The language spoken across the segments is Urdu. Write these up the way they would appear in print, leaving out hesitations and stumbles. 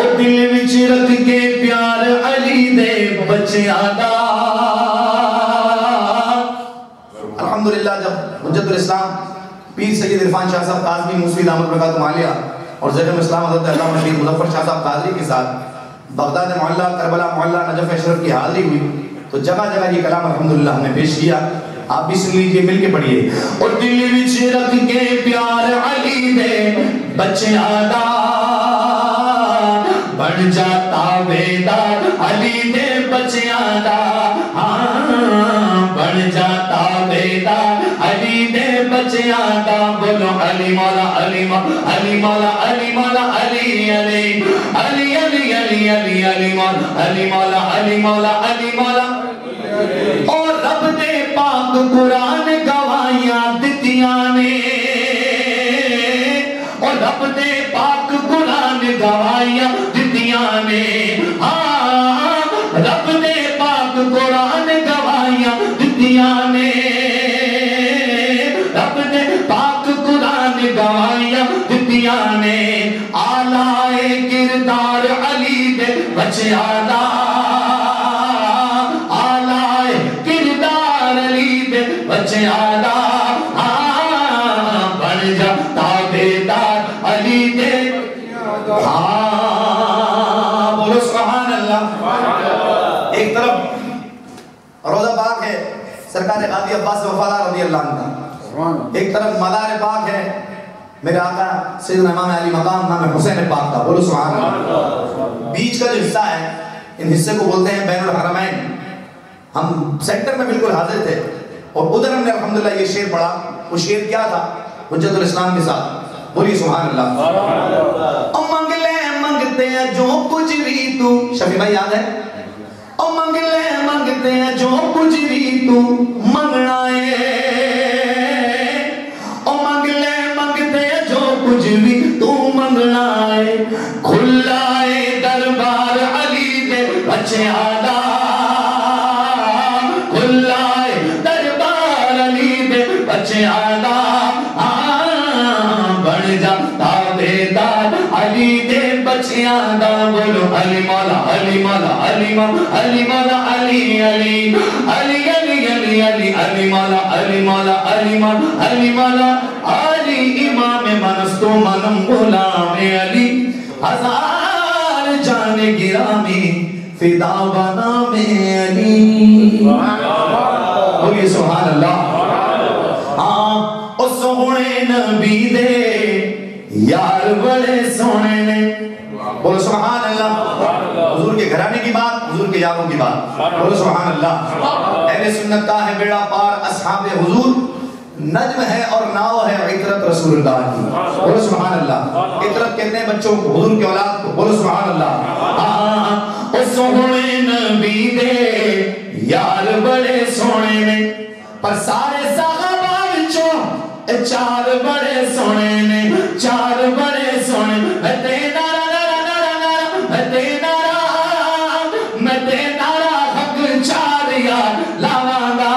اور دل وچ رکھ کے پیار علی دے بچیاں دا. الحمدللہ جب حجت الاسلام پیر سید عرفان شاہ صاحب قاضی موسوی دامت برکاتہ عالیہ اور زیدم اسلام حضرت علامہ شہید مظفر شاہ صاحب قادری کے ساتھ بغداد معلّہ، کربلا معلّہ، نجف اشرف کی حاضری ہوئی تو جگہ جگہ یہ کلام الحمدللہ ہم نے پیش کیا. آپ بھی سن لیجئے، مل کے پڑھیے. اور دل وچ رکھ کے پیار علی دے بچیاں دا بن جاتا بیدار علی دے بچیاں دا. بن جاتا بیدار علی دے بچیاں دا. بولو علی مولا علی مولا علی مولا علی مولا علی علی علی علی علی علی علی مولا علی مولا علی مولا علی مولا. اور رب دے پاک قرآن گواہیاں دتیاں نے. اور رب دے پاک قرآن گواہیاں دتیاں نے. رب دے پاک قرآن گواہیاں دتیاں نے. رب دے پاک قرآن گواہیاں دتیاں نے. آلائے کردار علی دے بچیاں دا. آلائے کردار علی دے بچیاں دا. بن جا تابعدار علی دے. بولو سبحان اللہ. ایک طرف روضہ پاک ہے سرکار غازی عباس وفادار رضی اللہ عنہ، ایک طرف مزار پاک ہے میرے آقا سیدنا امام علی مقام امام حسین پاک کا. بولو سبحان اللہ. بیچ کا جو حصہ ہے ان حصے کو بولتے ہیں بین الحرمین. ہم سینٹر میں بالکل حاضر تھے اور ادھر ہم نے الحمدللہ یہ شعر پڑھا. وہ شعر کیا تھا؟ حجت الاسلام کے ساتھ. بولیے سبحان اللہ. او منگ لے منگتے ہیں جو کچھ بھی تو. شفیع بھائی یاد ہے؟ او منگ لے منگتے ہیں جو کچھ بھی تو منگنا ہے. او منگ لے منگتے ہیں جو کچھ بھی تو منگنا ہے. کھلا ہے دربار علی دے بچیاں دا. کھلا ہے دربار علی دے بچیاں دا. بن جا تابعدار علی دے بچیاں دا. بولو علی مولا علی مولا علی مولا علی مولا علی علی علی علی علی علی علی مولا علی مولا علی مولا علی مولا علی. امام منستو منم غلام علی ہزار جان گرامی فدا بنام علی. بولیے سبحان اللہ. سونے نبی دے یار بڑے سونے نے. بولو سبحان اللہ. حضور کے گھرانے کی بات، حضور کے یاروں کی بات. بولو سبحان اللہ. اہل سنت کا ہے بیڑا پار اصحاب حضور. نجم ہے اور ناؤ ہے عطرت رسول اللہ کی. بولو سبحان اللہ. عطرت کہتے ہیں بچوں کو، حضور کی اولاد کو. بولو سبحان اللہ. سونے نبی دے یار بڑے سونے نے. پر سارے صحابہ وچوں چار بڑے سونے نے. چار بڑے سونے. میں تیرا میں تیرا حق چار یار لاواں گا.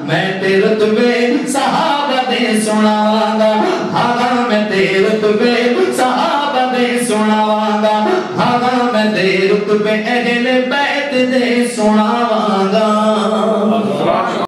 میں تیرے رتبے صحابہ دے سناواں گا. ہاں میں تیرے